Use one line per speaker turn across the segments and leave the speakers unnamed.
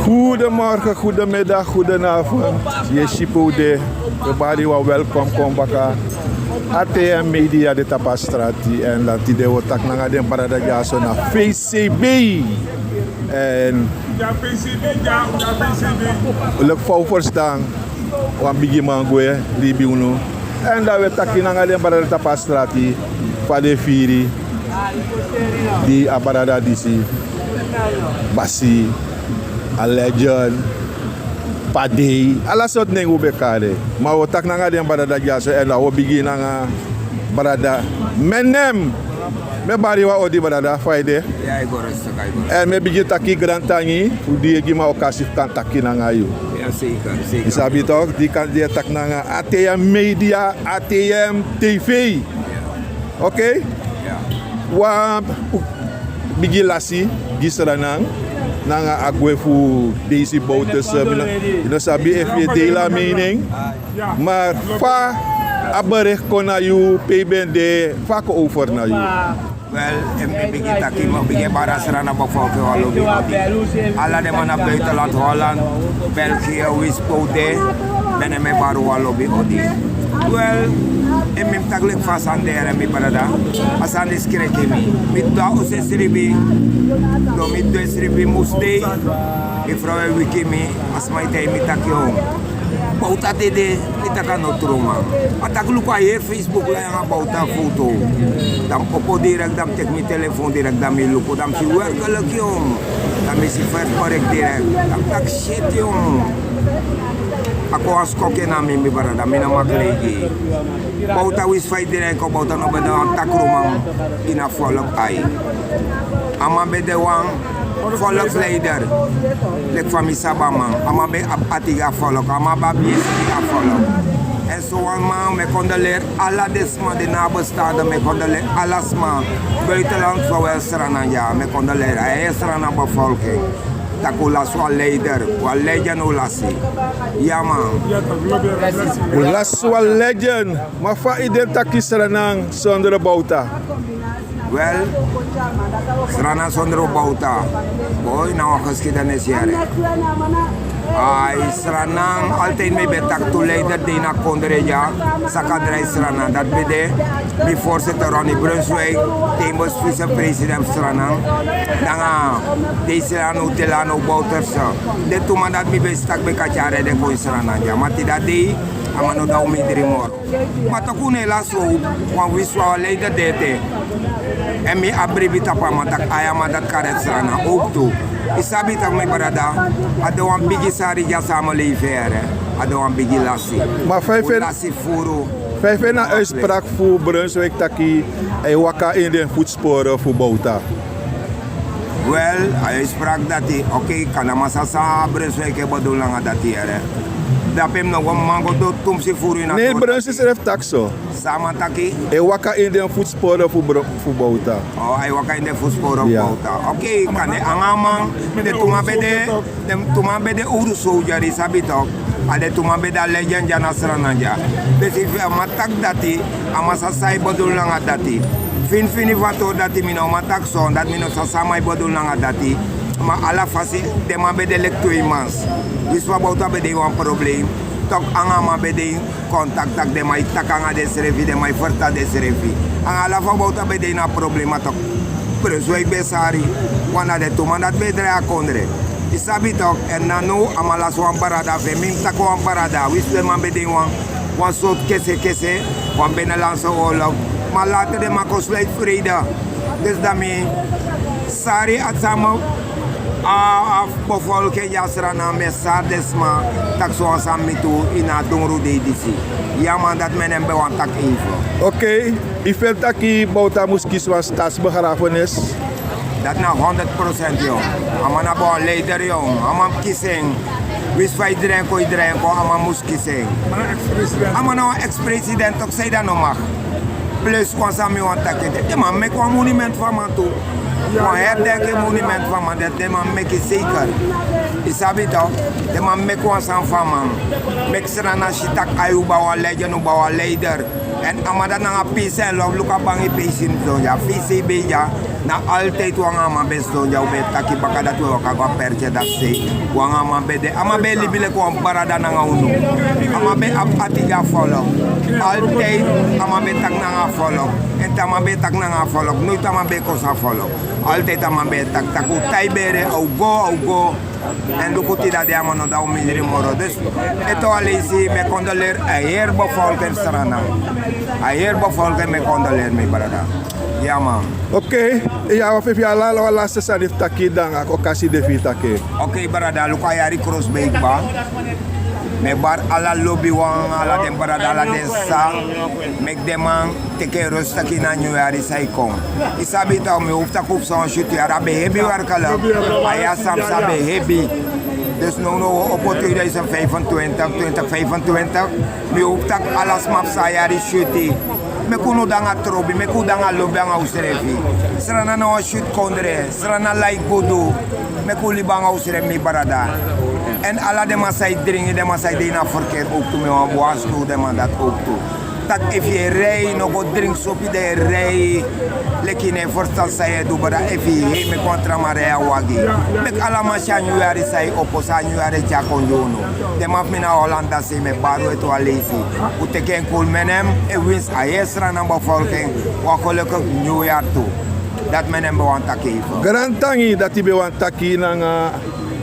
Goedemorgen, goedemiddag, goedenavond. Je Shipode, everybody wel welkom, kom baka. ATM Media de Tapastrati en dat die de tak nanga den parada jaso na VCB. En luk fau verstaan, wan bigi mangoe, libi uno. En dat we tak nanga den parada Tapastrati, Fade Firi, di aparada disi, Basi, a legend, Padei, ala sort nengu bekade. Maar we tak nanga den barada jaso en we begin nanga barada. Menem, me bari wa odi barada Friday.
Ja, ik hoor het.
En me begin taki grand tangi, die gima okasi kan taki nanga you.
Ja, zeker.
Isabi toch, die kan die tak nanga ATM Media, ATM TV. Oké?
Ja.
Wa begin lasi, gisranang. Nanga agwe fu deze bouten no sabi if je deel aan mening maar fa aberich kon na you payment de vaak over na you
Wel, ik begin taki, maar begin barasera na bevolking Holland. Alla de mannen buitenland Holland, België, Wispode, ben ik met baru Holland odi. Wel, ik ben takelijk vast aan de heren, mijn brada. Als aan de schrik met dat os esribi, do met de esribi moeste, ik vrouw wiki me, als mij tijd met takio. Bauta dede, met takan no troma. Ataklu kwa hier Facebook la yang bauta foto. Dan opo direct, dan tek mijn telefoon direct, dan mijn lupo, dan si werkelijk jong. Dan mijn si ver correct direct, dan tak shit jong. Ako as koke na mi barada, mi na maklegi. Bauta wis fight direct ko bauta no beda ang takrumang ina follow ay. Ama bede wang volksleider. Lek fami sabamang. Ama be atiga follow, ama babi atiga follow. En zo man me condoleer alla desma de nabestaanden me condoleer alasma buitenland zowel Srananja me condoleer hij Srana bevolking. Takula so leider, wa legend ulasi. Ja man.
ulas so legend maar fa ide taki Sranang zonder bauta
Wel, Srana zonder bauta. Boy, nou geschiedenis jaren. Ay, Sranang altijd mee betak to leider die na Kondreja, Sakadrei Srana. Dat bede, mi voorzitter Ronnie Brunswijk, Tembos vice-president Sranang. Danga, deze ano telano boutersa. De tuma dat mi bestak be kachare de ko Srananga. Mati dat di, amano da umi drimor. Matakune laso, wan wiswa leider dete. En mi abrevi tapa matak ayama dat karet Srana ook toe. Isabi tak mijn brada, ada wan bigi sari ja samenleven, ada wan bigi lassi.
maar
Lassi furu.
vijf na uitspraak voor Brunswijk taki en waka in de voetsporen voor bauta
Wel, hij sprak dat hij, oké, kan na masasa Brunswijk bedoeling dat hij Dat hem nog een mango do tumsi furu na.
nee Brunswijk heeft taxo
Sama taki.
en waka in de voetsporen voor bauta
Oh, hij waka in de voetsporen op bauta. Oké, kan hij angaman, de tuma bede uru soja di sabi tok. Ade tuma beda legend jana Srananja. Dus if amatak dati, amasa sai bedoeling dati. Fin vato dati mino matak son, dat mino sasama bedoeling dati. Maar alla fasi de ma bede lekto imans. Wiswa bauta bede wan probleem. Tok angama bede contact tak de mai takanga de serevi de mai verta de serevi. Angala fa bauta bede na problema tok. Brunswijk besari. Wana de tuma dat bedre akondre. Isabi tok en nanu amala swan parada ve mim tako wan parada. Wiswa man bede wan soort kese wan Binnenlandse oorlog. Maar later de makos leidt vrede. Dus daarmee sari at samen bevolking Srana met Sardesma tak zo aan mitu in a dongru de disi. Ja man dat men hem bewan tak even.
Oké, ik vind taki bauta moest kiezen van staatsbegrafenis
Dat na 100% jong. Ama na bon leider jong. Ama kissing. Wist van iedereen ko ama moest kissing. Ama nou ex-president ook zei dat nog mag. Plus kon sami wan takken. De man mek een monument van man toe. Wan herdenken monument van man. Dat de man mek is zeker. Isabi toch? De man mek wan san van man. Mek Srana shitak ayu bawa legend bawa leider. En ama dat na peace and love. Luka bangi peace in zo ja. VCB ja. Na altijd wanga best doen jou bet taki baka dat we waka perche dat se. Wanga bede amabe libile ko barada na unu. Amabe atiga follow. Altijd amabe tak na follow. En tamabe tak na follow. Nu tamabe ko sa follow. Altijd amabe tak taku taibere au go. En do kuti da diamo no da umidri moro. Dus eto alisi me condoler a hier bevolking strana. A hier bevolking me condoler me barada. Ja man.
Oké, ja, of je al laatste sanif taki dan ako kasi de vitake.
Oké barada luka yari cross ba. Me bar ala lobby wan ala dem barada ala den sa. Mek deman teke rustaki na new yari sai kom. Isabi ta me ufta kup son shoot yara be heavy warkala. Aya sam sabe heavy. Dus no op 2025, 2025, me ufta alas map sa yari shooty. Me kuno danga trobi, me kuno danga lobby anga usrefi. Srana na shoot kondre, srana like godo. Me kuli banga usre mi barada. En alla de masai dringen, de masai de na verkeer ook toe, me wan was toe, de man dat ook toe. Dat if je rij, no go drink sopi de rij, leki ne voorstel say do bada if je me contra marea wagi. Met alla masha nu yari say oposa nu yari jakon jono. De maf me na Hollanda say me baro eto alesi. Uteken cool menem, e wins a yesra na bevolking, wa gelukkig nieuwjaar toe. Dat menem bewan taki.
Grand tangi dat die bewan taki nang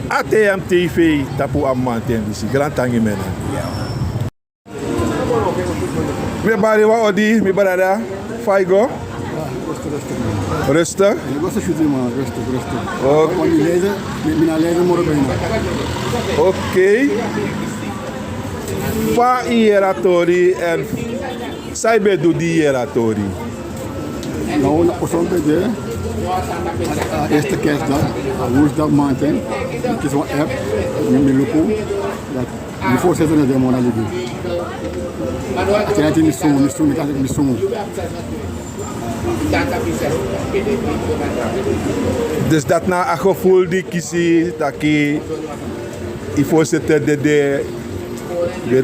ATM TV tapu amanten disi. Grand tangi mena. Me bari wa odi, mi barada, Faigo. Rustig?
Ik was een shooting man, rustig.
Oké.
Want die lezen, mijn lezen morgen bijna.
Oké. Fa hieratori en sai bedu di hieratori.
Nou, op zondag de eerste kerstdag, woensdag maandag, het is een app, met loco, dat de voorzitter naar de mona liggen. Als je het niet zongen.
Dus dat na een gevoel die kiezen, dat je voorzitter de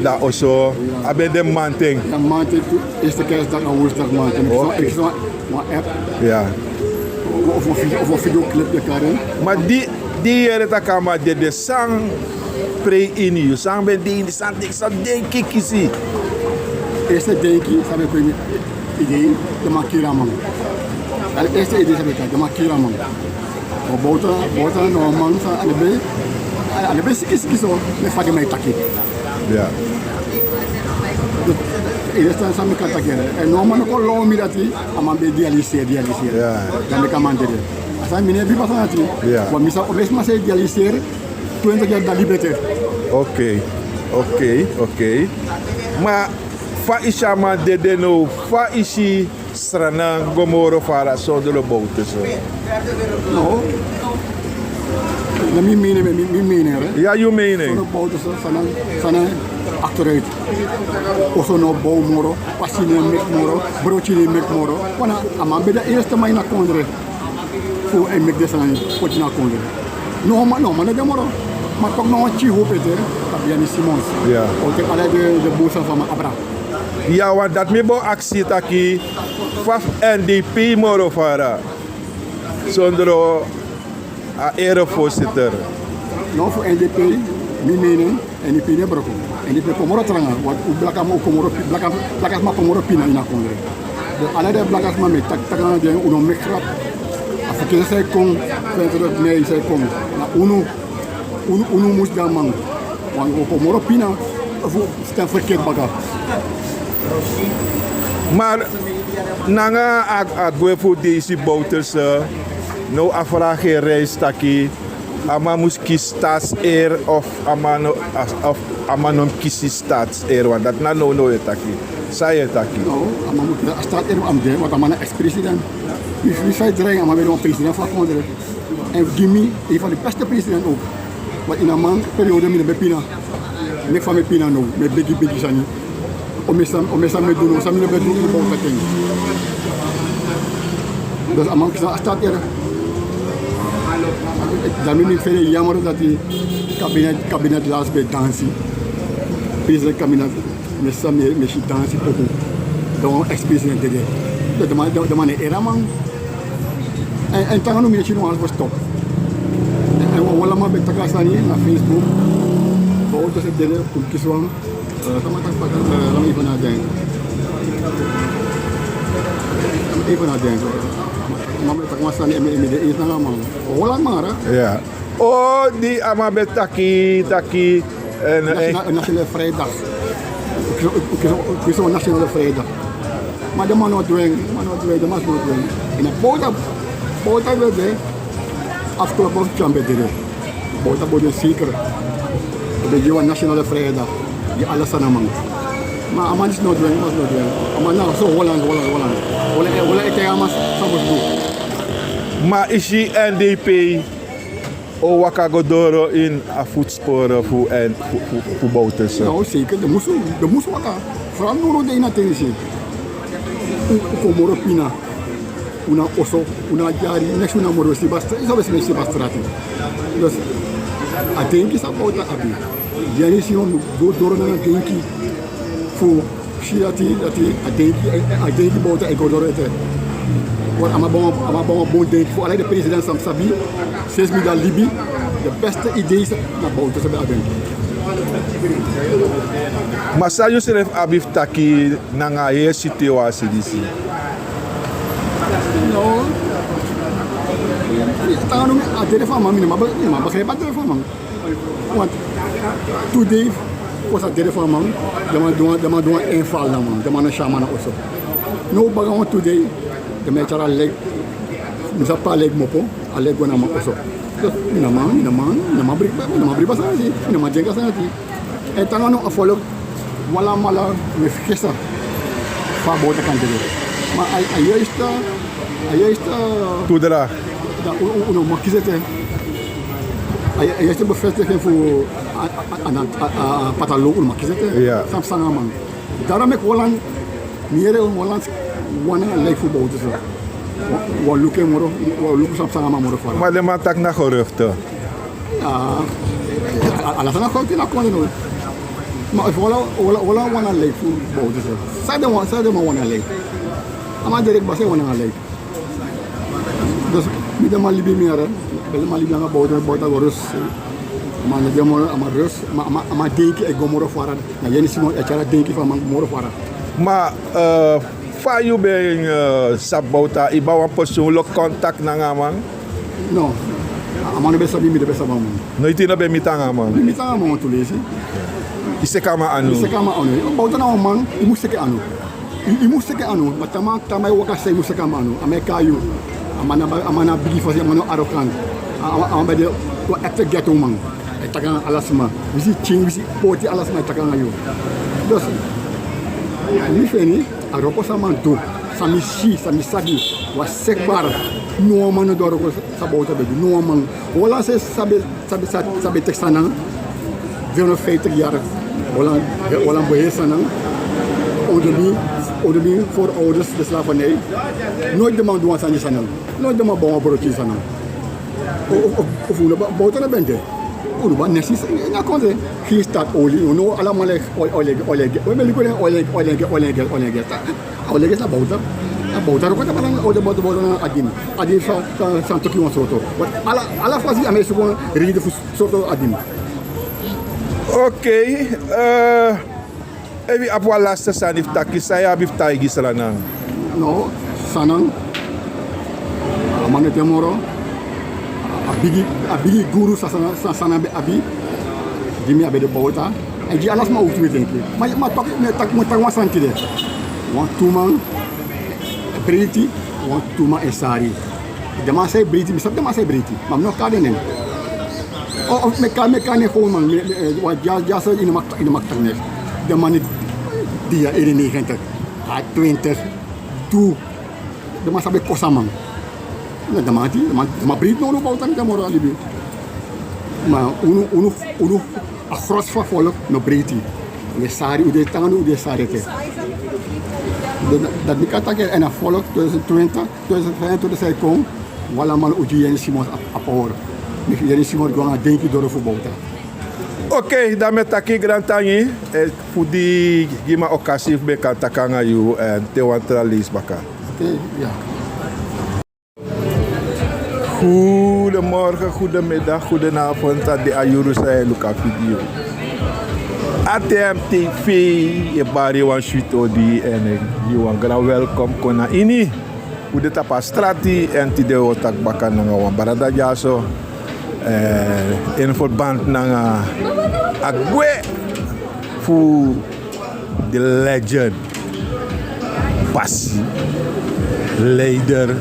dat also, aben de manting.
Ja, maandag, eerste kerstdag en woensdag maandag. Ik zou een app,
Ja.
of een videoclip de karen.
Maar die hier dat kan maar de sang pre-in sang ben die sang ik zou denken kiezen.
Eerste denk ik, sabe ik idee, de makira man. Het eerste idee sabe ik, de makira man. O bota no man sa ane be kiso me fage mai taki.
Ja.
Eerste sabe kan taki. En no man ko lo mi dati, ama be dialiser.
Ja.
Dan de kamande. Asa mine bi pasati.
Ja.
Wa misa obes ma se dialiser 20 jaar da liberté.
Oké. Maar fa ishama dede no fa ishi strana gomoro fara zonder de boten zo.
No. Na mi mine hè.
Ja, je mening.
Zo'n bouwt sana achteruit. Of zo'n bouwmoro, pasine mek moro, broodje mek moro. Wana, ama beda eerste mij naar kondre. Voor een mek desa potje naar kondre. No man de moro. Maar toch nog een chiho pete, Fabiani Simons.
Ja.
Ook ik alle de bosa van mijn abra.
Ja, want dat me bo actie taki faf NDP moro fara. Zonder a erevoorzitter.
Nou voor NDP, mijn mening, NDP ne broko. NDP komoro tranga, wat u blakama komoro blakasma komoro pina ina kondre. De alle de blakasma met takana de uno mekrap. Afkeze sai kom, ventre nee sai kom. Na uno moest daar man. Want we komoro pina, of staan verkeerd baga.
Maar nanga agwe voor deze bouters no afvraag geen reis taki ama moest kies staatseer of ama non kiesie staatseer want dat na no je taki zei je taki.
Nou, ama moet de staat er am de, want ama ex-president. Wie zei dreigen ama weer een president van Kondre. En Gimi, een van de beste president ook. Maar in een man periode met de Pina. Nek van mijn Pina no, met biggie sani. Om me doen, om me doen in bouw ting. Dus ama staat er. Dan ben ik verder jammer dat die kabinet laatst bij dansen. President kabinet met dansen ook. Dan ex-president de man is era man. En tanga no minha chino algo stop. En wala ma beta kasani na Facebook. Bauta se dele kiswang sama tang pakan lam iban adeng. Iban adeng. Mama tak masani eme is na mang. Wala mara.
Ja. Oh, die amabet taki en
Nationale Vrijdag. Ik zou Nationale Vrijdag. Maar de man wat doen, de man wat doen. In een bouta we de afgelopen champion deden. Bouta bude zeker. De Johan Nationale Vrijdag. Die alles aan man. Maar aman is not doing, was not doing. Aman nou zo Holland. Holland ik amas samen doen.
maar is die NDP o wakagodoro in a voetsporen voor bouters?
Nou zeker, de moest wat aan. Vooral nu de ina tenisi. Komoro pina. Una oso, una jari, next una moro sibastra. Is alweer met sibastrati. Dus a denki sa bouta abi. Jani si on go doro na denki. Fu shirati a denki bouta e go doro ete. Wat ama bon denki voor alleen de president Sam Sabi. 6 miljoen Libi. De beste ideeën naar bouta se be adenki.
Maar sa je zelf abif taki nanga ye situatie disi.
No. Tangan nung adere fa mami ma begrijp adere fa man. Want today was adere fa man. Dama doen inval na man. Dama na shaman also. No baga today. De mechara leg. Misa pa leg mopo. A leg na man also. Na man brik ba sa si. Na man jenga sa ti. En tangan nung afolo wala mala me festa. Fa bota kan dele. Maar hij is
Toedra.
uno makizete. Hij is de bevestiging voor pataloog makizete.
Ja.
Sam sangaman. Daarom ik Holland meer Holland wana leuk voetbal te zijn. Wat lukken moro, wat lukken sam sangaman moro voor.
Maar de man tak na gerufte.
Ja. Alles aan goed in akkoord nu. Maar if Holland wana leuk voetbal te zijn. Zij de man wana leuk. Ama direct base wana leuk. Dus met de man libi meer, met de man libi aan bouta gorus. Maar de demor ama rus, ama denki e gomoro fara. Na jeni simo e chara denki fa man moro fara.
Maar fa you ben sabouta iba wan persoonlijk contact na nga man.
No. Ama no besa bimi de besa man.
No itina be mitanga man.
Mi tanga man to lesi.
Ise kama anu.
Se kama anu. Bouta na man, I moest ke anu. I moest ke anu, maar tama waka sei moest kama anu. Ame kayu. Amana brief was amano arrogant. Ama bij de echte ghetto man. Takan alles ma. Visi ching visi poti alles ma takan ayo. Dus ni feni aropo sama do. Sami sagi was sekbar. No man no doro sa bouta be. No man. Wala se sabe texana. 250 jaar. Wala beheersana. Odemi voor ouders de slavernij. Nooit de man doen aan je nooit de man bouwen broodjes aan. Of hoe bouwt er bent. Hoe wat nesties. Ja, kon ze. Hier staat olie. No, allemaal olie. We willen gewoon olie. Olie is dat bouwt. Bouwt ook dat belang oude bouwt adin. Adin van Tokio en Soto. Want alle fasie aan mij gewoon reden voor Soto adin.
Oké. Evi apwa laste sanif taki saya bif taigi salanang.
No, sanang. Amane temoro. Abigi guru sana be abi. Dimi abe de bauta. En die alles ma ook weer denk ik. Maar toch met tak wasan kide. Want tuman Briti, want tuman esari. De man zei Briti, misap de man zei Briti. Maar nog kan niet. Of me kan niet gewoon man. Wat ja zo in de maktaknes. De man die 91, 20, toe. De man sabi kosa man. De man breed no bautan de moro alibi. Maar uno a gros van volk no breedie. De sari, de tangan de sari te. Dat ik attaque en a volk 2020, 2025 zei kom. Wala man uji Jens Simons a power. Jens Simons gewoon denki door voetbal.
Oké, dan met taki grantangi. Voor die gima occasie be kan takanga you en te wantra lis baka.
Oké, ja.
Goedemorgen, goedemiddag, goedenavond aan de Ayurusai Luka video. ATM TV, je bari wan shuto di en je wan gra welkom kona ini. Ude tapa strati en tide otak bakan nanga wan barada jaso. In verband nanga agwe fu the legend Passie leider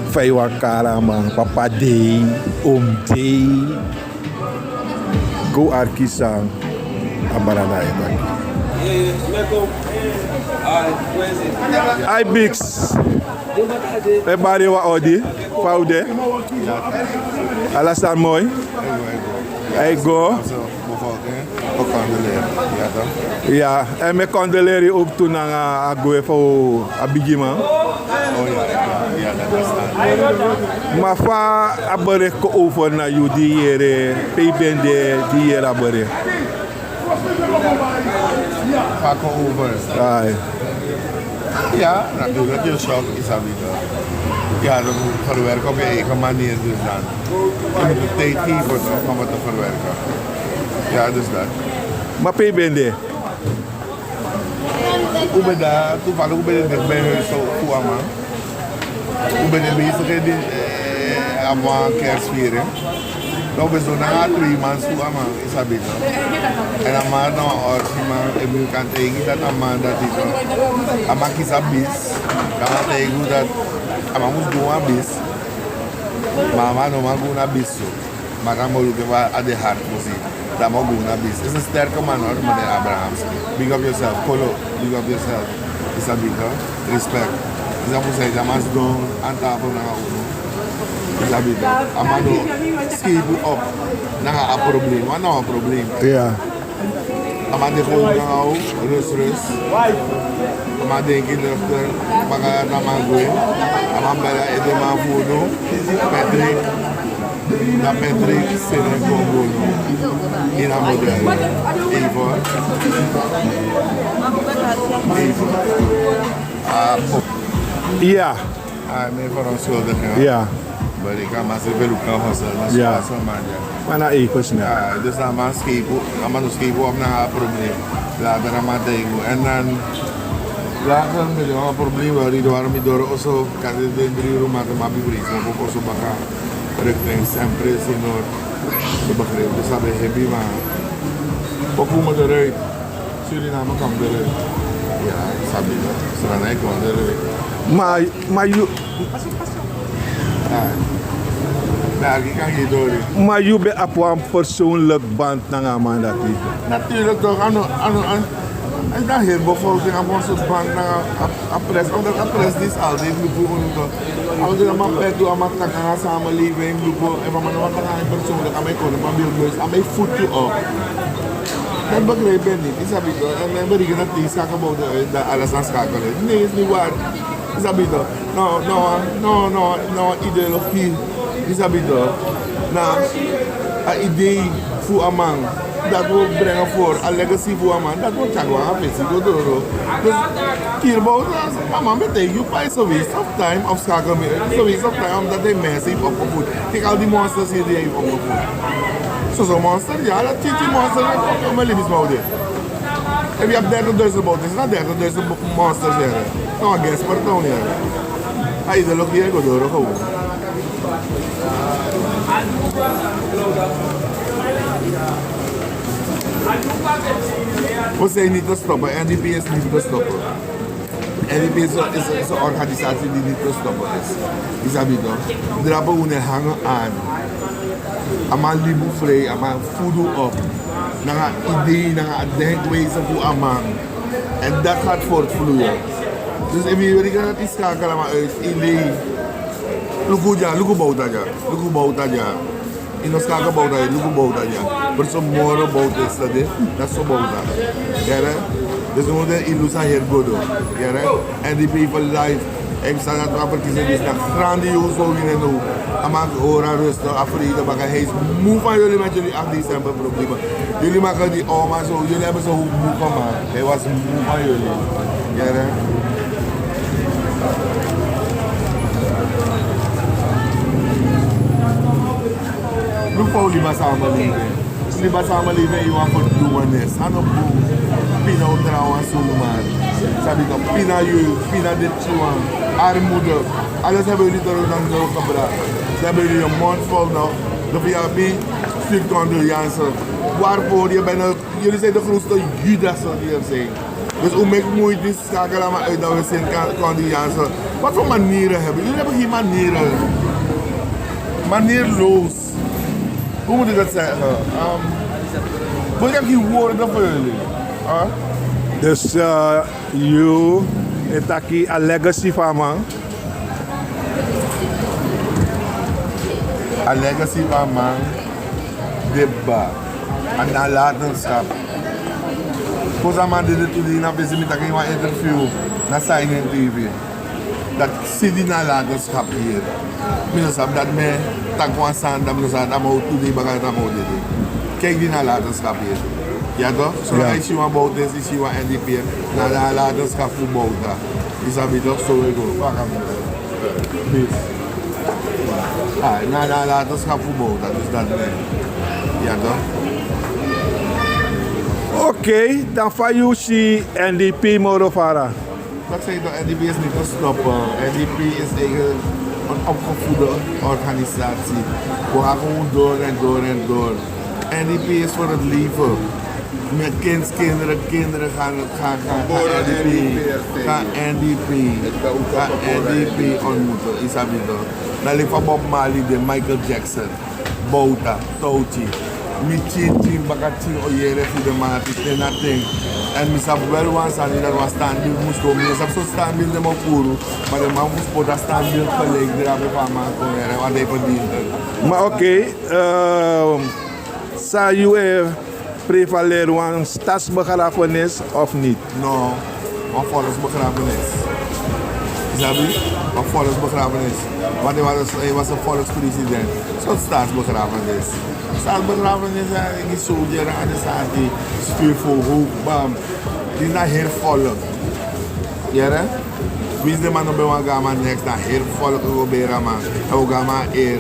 Faiwa Karama, Papa Day, Day, Go Arkisang, Abarana Etak. Hi Bix, everybody wa Odi, Faude, Alasan Moy, I go. Ja, en me condoleer je ook toen aan Agwe voor Abigima.
Ja, dat is
Maar fa abere ko over na you die here, pebende die here abere.
vaak over.
Ai.
Ja, natuurlijk, je shock is dat niet. Ja, dat moet verwerken op je eigen manier dus dan. Je moet de tijd geven om het te verwerken. Ja, dus dat.
Maar pebende.
Hoe ben je toevallig, hoe ben je dit bij huis zo goed aan man? Hoe ben je bezig in die avant kerstvieren? Nou, we doen na 3 maanden toe aan man, is dat beter. En dan maar nou orsi man, ik kan tegen dat aan man dat is. Aan man kies een bis, dan maar tegen dat, aan man moet doen een bis. Maar man no man doen een bis zo. Maar dan moet je wel aan de hart zien. Dat mag doen een bis. Is een sterke man hoor, meneer Abrahams. Big up yourself, Kolo, big up yourself. Is dat beter? Respect. Is dat moet zeggen, dat man doen aan tafel naar ons. Is dat beter? Amado, schip op. Dan ga je een probleem. Wat nou een probleem?
Ja.
Amado gewoon gaan rust. Amado denk in de lucht. Maar ga je naar mijn goeie. Amado bellen in de man voelen. Patrick. Dat Patrick zit in Congo. In een model. Even.
Ja.
Nee, voor ons schuldig.
Ja.
Maar ik kan maar zoveel ook nog hossen.
Ja. Maar na ik was
Ja, dus dan maar schepen, dan maar schepen op naar een probleem. Later dan maar tegen. En dan later met een probleem waar die waarom ik door ook zo kan je de 3 uur maken maar bibries, maar ook zo bakken richting sempre in Noord. De begrip, dus dat ben happy maar. Ook hoe moet eruit? Suriname kan eruit. Ja, sabi dat. Suriname kan eruit.
Maar you.
Ja. Nou, ik kan hier door.
Maar je bent op een persoonlijk band naar man dat is.
Natuurlijk toch, en dat heel bevolking aan onze bank naar een pres, omdat een pres is altijd bevoegd. Als je maar pet doet, maar kan gaan samenleving, en van mijn wat gaan persoonlijk aan mijn koning, maar beeldbuis, aan mijn voet toe op. Dat begrijp ik niet, is dat niet toch? En men berichten dat die schakelen dat alles aan schakelen. Nee, is niet waar. Is dat niet toch? Nou, ideologie. Is dat niet toch? Nou, een idee voor een man. Dat we brengen voor, een legacy voor een man. Dat wordt gewoon een visie door. Dus, hierbouw, mama, betekent je bij zo waste of time of schakel meer. Zo waste of time omdat hij mensen heeft opgevoed. Kijk al die monsters hier die hij heeft opgevoed. Zo'n monster, ja, dat is die monster op mijn levensmodel. En je hebt 30.000 boten, is dat 30.000 monsters hier. Nou, een guest per toon hier. Hij is er ook hier, door gewoon. We zijn niet te stoppen, NDP is niet te stoppen. NDP is een organisatie die niet te stoppen is. Is dat niet toch? Drappen we hangen aan. Ama libu vrij, ama voeden op. Naar een idee, naar een denkwijze voor een man. En dat gaat voortvloeien. Dus ik weet niet dat die schakelen maar uit. Idee. Lugu bouwt dat ja. In ons schakelen bouwt dat ja. Lugu bouwt dat ja. Maar zo'n mooie bouwt is dat zo bouwt dat. Ja, dus we moeten illusie hier goed doen. Ja, en die people life. Ik sta dat we verkiezen is dat grandioos zo winnen nu. En maak horen rustig, afvrede, maar hij is moe van jullie met jullie 8 december problemen. Jullie maken die oma zo, jullie hebben zo moe gemaakt. Hij was moe van jullie. Ja, hè? Look for liba samenleving. Liba samenleving, je want voor doenis. Aan een boel. Pina trouwen zomaar. Sabi ka, pina jeugd, pina dit gewoon. Armoede. Alles hebben jullie er dan nul gebracht. Ze hebben jullie een mond vol nog. De VAB stuurt condolences. Waarvoor? Jullie zijn de grootste Judas die er zijn. Dus hoe meer moeite is, schakelen maar uit dat we zijn condolences. Wat voor manieren hebben jullie? Hebben geen manieren. Manierloos. Hoe moet ik dat zeggen? Ik heb geen woorden voor jullie.
Dus you het aquí a legacy van man.
A legacy van man. Deba. Een nalatenschap. Kosa man dit het toen na bezig met een interview na Sign TV. Dat zie die nalatenschap hier. Minusap dat me takwan sand dat minusap dat me toe die bagay dat me dit. Kijk die nalatenschap hier. Ja toch? Zolang ik zie wat bout is, ik zie wat NDP na nalatenschap voor bout. Is dat weer toch zo we go. Pak hem. Peace. Na nalatenschap voor bout, dus dat ja toch?
Oké, dan van you see NDP Morovara.
Dat zeg ik toch, NDP is niet te stoppen. NDP is eigenlijk een opgevoede organisatie. We gaan gewoon door en door en door. NDP is voor het leven. Met kinderen gaan NDP ontmoeten. Isabito. Dan ligt van Bob Marley, de Michael Jackson, Bouta, Touchy. Michi, Bakati, Oyere, Fidemati, Tenating. En ik heb wel een dat was standbeeld moest komen. Ik heb zo'n standbeeld in mijn kuru, maar de man moest voor dat standbeeld gelijk. Daar heb ik van mij komen, wat hij verdiende.
Maar oké, zou je prevaleren aan stadsbegrafenis of niet?
No, een volksbegrafenis. Snap je? Een volksbegrafenis. Want hij was een volkspresident. Zo'n staatsbegrafenis. Staatsbegrafenis is zo, je aan de staat die stuur voor hoog, bam. Die is naar heel volk. Ja, hè? Wie is de man op een gama next? Naar heel volk gebeuren, man. En we gaan maar eer.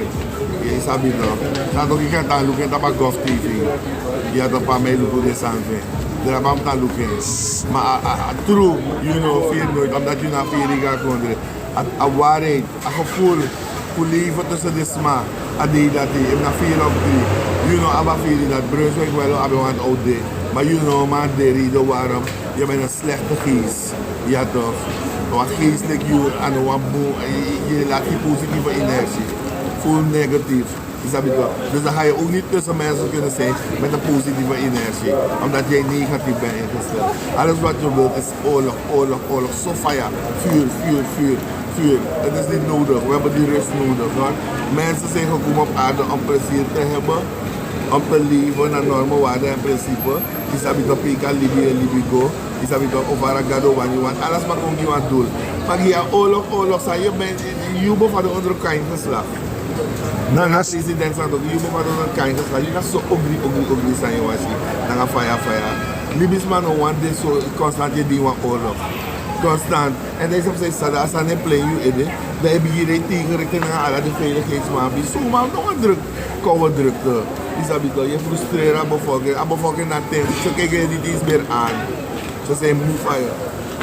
Je snap je toch? Dat ook ik kan dan lopen op Golf TV. Je had op mij lopen de sanve. Daar heb ik dan lopen. Maar true, you know, veel nooit, omdat je naar vier gaat komen. A waarheid, a gevoel, voor leven tussen de sma. A die dat die, ik naar 4 of 3. You know, abba 4 dat Brunswijk wel heb je een oud day. Maar you know, man, de reden waarom je bent een slechte geest. Ja toch? Wat geestelijk je en je laat die positieve energie. Voel negatief. Dus dan ga je ook niet tussen mensen kunnen zijn met een positieve energie. Omdat jij negatief bent ingesteld. Alles wat je wilt is oorlog, oorlog, oorlog. Zo fire. Vuur, vuur, vuur, vuur. Het is niet nodig. We hebben die rust nodig. Hoor. Mensen zijn gekomen op aarde om plezier te hebben. Om te leven naar normen, waarden en principes. Je sabi toch pika, libigo. Je sabi toch overagado, wat je want. Alles maar komt je wat doel. Maar je oorlog, oorlog. Je bent jubel van de onderkant geslacht.
Nangas
president sa to yubo pa don kan sa you na so ogri sa yo wasi na fire libis man no one day so constant di wan oorlog constant en deze op zijn sada as aan play you ede da e bi re tegen na ala de veiligheidsman bi so man no druk koude drukte is abito je frustreert bevolking na ten so kijken die is meer aan zo zijn moe fire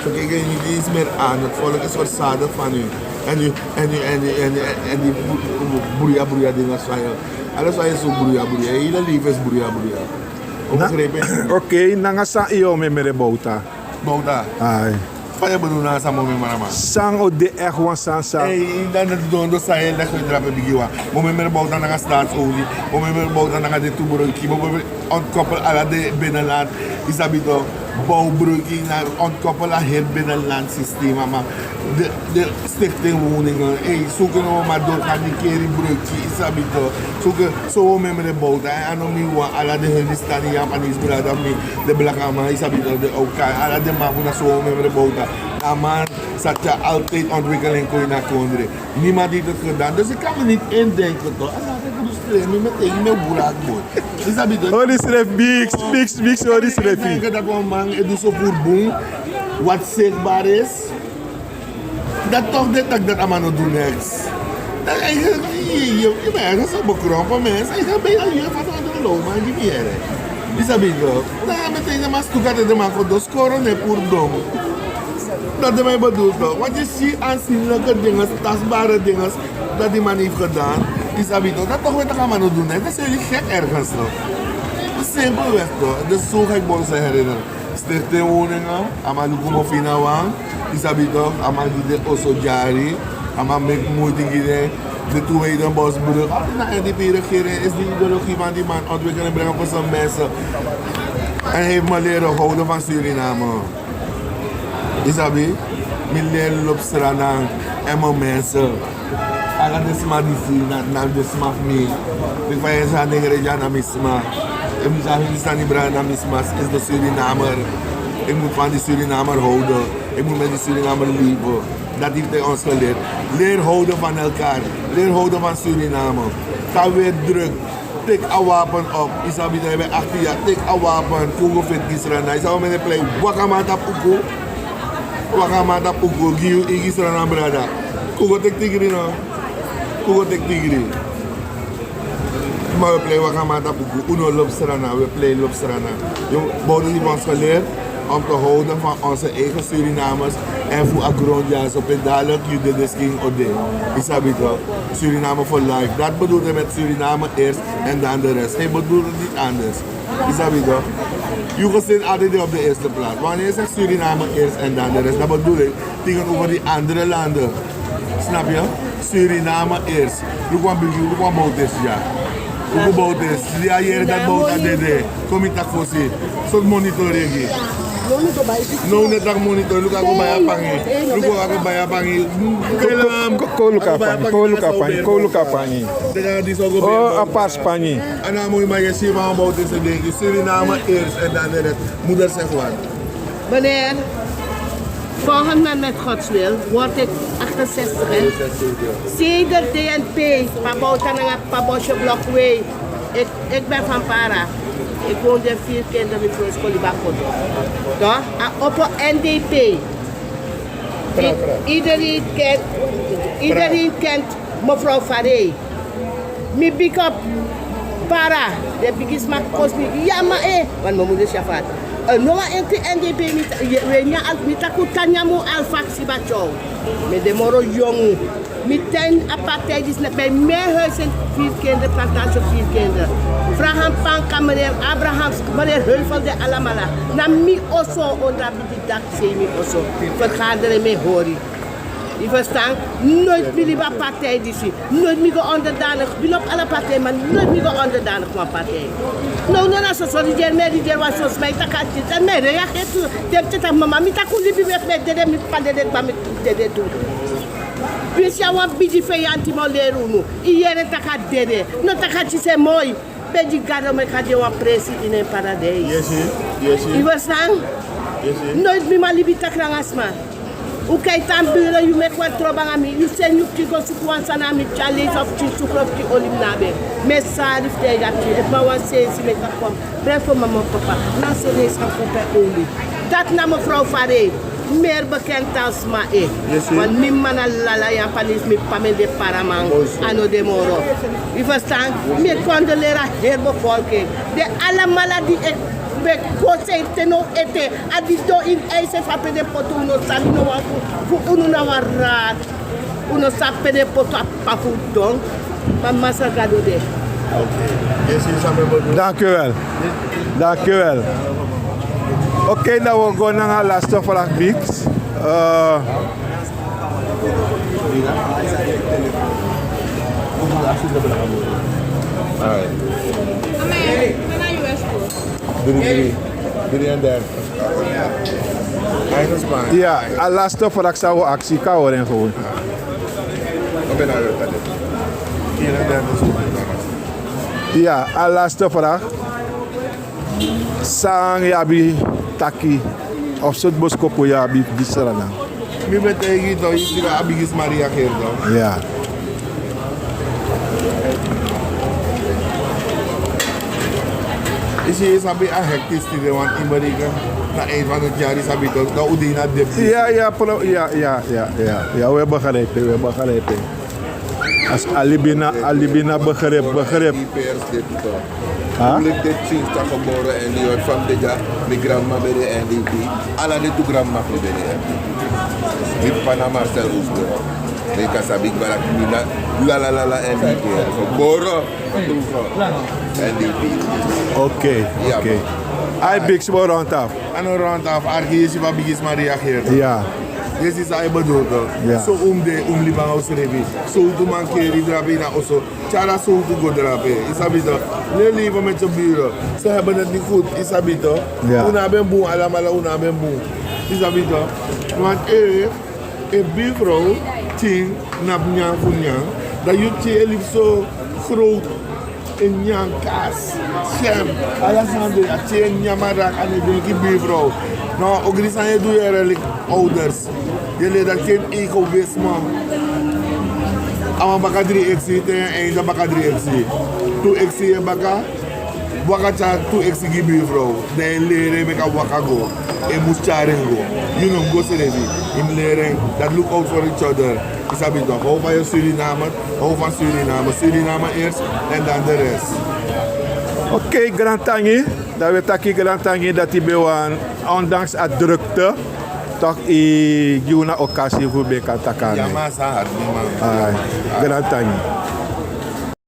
so kijken die is meer aan het volk is verzadigd van u. En die broeia dingen van je. Alles wat je zo broeia. Je hele leven is broeia. Begrepen?
Oké, nangasa iyo me bouta.
Bouta.
Ai.
Van je bedoel na samen met mama.
Sang o de echt wan sansa.
Hey, dan het doen do sa heel dat je drapen bigiwa. Moment met bouta na staatsolie. Moment met bouta na de tuberoki. Moment ontkoppel ala de binnenland. Is dat toch bouwbruggen naar ontkoppelen het binnenlandsysteem. Maar de stichting woningen, zoeken we maar door gaan die keer in brugje, is dat toch? Zoeken zo met de boot. En dan nu alle de Hindustani Japanese brada de Blakama, is dat toch? De elkaar, alle de mannen zo met de boot. Maar zat je altijd ontwikkeling kon je naar konden. Niemand heeft het gedaan, dus ik kan me niet indenken toch? Me meteen mijn boerakboot. Is dat toch?
Oh, this ref big, oh, this ref.
Ik denk dat een man doet zo voor boem, wat zichtbaar is. Dat toch dit dat aan doen niks. je bent zo bekrompen mensen. Ik ben al hier van de loop, maar die meer. Is dat bingo? Nou, meteen maar stoeken de man voor de scoren en voor dom. Dat is mij bedoeld toch? Want je ziet aanzienlijke dingen, tastbare dingen dat die man heeft gedaan. Is dat bingo? Dat toch weer te gaan maar doen. Dat is jullie gek ergens toch? Simpelweg toch? Dus zo ga ik me herinneren. Stichting woningen, ama lukumo finawang, isabi toch, ama die osojari, ama mek moeite gide, de toewijden bosbrug. Na NDP-regering is die ideologie van die man ontwikkelen en brengen voor zijn mensen. En hij heeft me leren houden van Suriname. Isabi, mijn leren op straat en mijn mensen. Aga desma disi, na desma mi. Ik van je zijn dingen reja na misma. Ik moet zeggen, die staan niet brand na misma, is de Surinamer. Ik moet van die Surinamer houden. Ik moet met die Surinamer leven. Dat heeft hij ons geleerd. Leer houden van elkaar. Leer houden van Suriname. Ga weer druk. Tik een wapen op. Isabi, dat je bent 18 jaar. Tik een wapen. Kugo fit Gisrana. Isabi, met een play. Wakamata puku. Wakamata puku. Giu Gisrana brada. Kugo tek tigri no. Kugo tek tigri. Maar we play Wakamata puku. Uno lobsterana. We play lobsterana. Boden heeft ons geleerd om te houden van onze eigen Surinamers en voor agrondjaars op het dadelijk Judelis King Ode. Isabi toch? Suriname for life. Dat bedoelde met Suriname eerst en dan de rest. Hij bedoelde niet anders. Isabi toch? Je zit altijd op de eerste plaats. Wanneer je zegt Suriname eerst en dan de rest, dat bedoel ik tegenover die andere landen. Snap je? Suriname eerst. Look one boat is, ja. Look boat is. Ja, hier dat boot aan de. Kom je tak voor zich. Zo'n monitoring. No, net dat monitor. Look ako baya pangi. Look ako baya pangi.
Koluka pani. Oh, apart pani.
En dan moet je maar je zien van boot is en denk je Suriname eerst en dan de rest. Moeder zegt wat.
Meneer, volgend maand met Gods wil word ik 68. Sedert DNP, Pabosje Blokway. Ik ben van Para. Ik woonde 4 kinderen in de school in Bakodo. Toch? Op NDP. Iedereen kent mevrouw Faré. Mi big up Para. De biggest man kost me. Ja, maar want mijn moeder is Jafat. No NDP niet akutanya mo alfaxi bacho. Me demoro jong. Meteen apartheid is net bij mijn huis en 4 kinderen, plantage 4 kinderen. Vraag aan Panka, meneer Abrahams, meneer Heuvel de Alamala. Na mi oso, onder die dak, zei mi oso. Vergaderen met Hori. Je verstaan? Nooit meer liever partij die zie. Nooit meer onderdanig. Ik ben op alle partijen, maar nooit meer onderdanig van partij. Nou, als je die was zoals mij, dan kan je het. En mij reageert toe. Je hebt het aan mama, ik kan niet meer met de met padden, maar met de doen. Wees jou een beetje vijand die me leren. Hier het gaat deden. Nou, dat gaat je zijn mooi. Ben je gado met gaat je een pressie in een paradijs.
Yes.
Je verstaan? Nooit meer maar liever tak rangasma. Hoe kan je dan buren, je maakt wat trouble aan mij. Je zegt nu dat je zoekt aan mij, challenge of je zoekt op je olie nabe. Maar saai is tegen dat je. Ik mag wel zeggen, ik ga komen. Breng voor mama en papa. Nou, zo is het op je olie. Dat naar mevrouw Faré. Meer bekend als Mae. Want mijn man lala Japanis met Pamela de Paramang ano de Moro. Je verstaan? Meer condoleren heel bevolking. De allemaal die ik ben conseil teno ete. Adito in eise fape de poto uno sali no wafu. Fu uno na warat. Uno sape de poto apafu don. Mama sagado de.
Dank u wel. Dank u wel. Oké, dan we gaan naar de laatste vraag, Bix. Ja, de laatste vraag zou we actie houden gewoon. Ja, de laatste vraag. Sang yabi taki of soort boskopo yabi bisarana.
Mi ben tegen dat je ziet Abigis Maria Gerdo.
Ja.
Is je eens een hectisch te want in Amerika na eind van het jaar is het toch dat Udina dip.
Ja, we hebben begrepen. Als alibina begrip.
Die pers dit toch.
Ah?
Toen ik dit sinds dat geboren en die van dit jaar, mijn grandma bij de NDP. Alla de toe grandma bij de NDP. Dit Panama stel Oesbero. Ik kan sabik barak mina la NDP. Geboren toen NDP.
Oké. Hij biks wel rondaf.
En een rondaf, Arki is wat Bigis maar reageert.
Ja.
Dit is hij bedoeld.
Ja.
Zo liban aus revi. Zo te mankeren drapen na osso. Chara zo te go drapen. Isabito. Le leven met je buren. Ze hebben het niet goed. Isabito.
Ja.
Una ben boe, alamala una ben boe. Isabito. Want een buurvrouw ting nap nyang voor nyang. Dat je lief zo groot in nyang kaas. Shem. Alasande. Dat je nyang marak aan de buurvrouw. Nou, ook die zijn doe je eigenlijk ouders. Je leert dat geen egoïsme. Ama baka 3 x'i ten einde baka 3 x'i. 2 x'i en baka. Waka cha 2 x'i gi buurvrouw. Dan leren met waka go. En moest charen go. You know, go se revi. In leren that look out for each other. Isabi toch. Hou van je Suriname. Hou van Suriname. Suriname eerst en dan de rest.
Oké, Grand Tangi. Dat we taki Grand Tangi dat die bewan, ondanks het drukte, toch een occasie voor bij kan takken.
Ja, maar ze had.
Grand Tangi.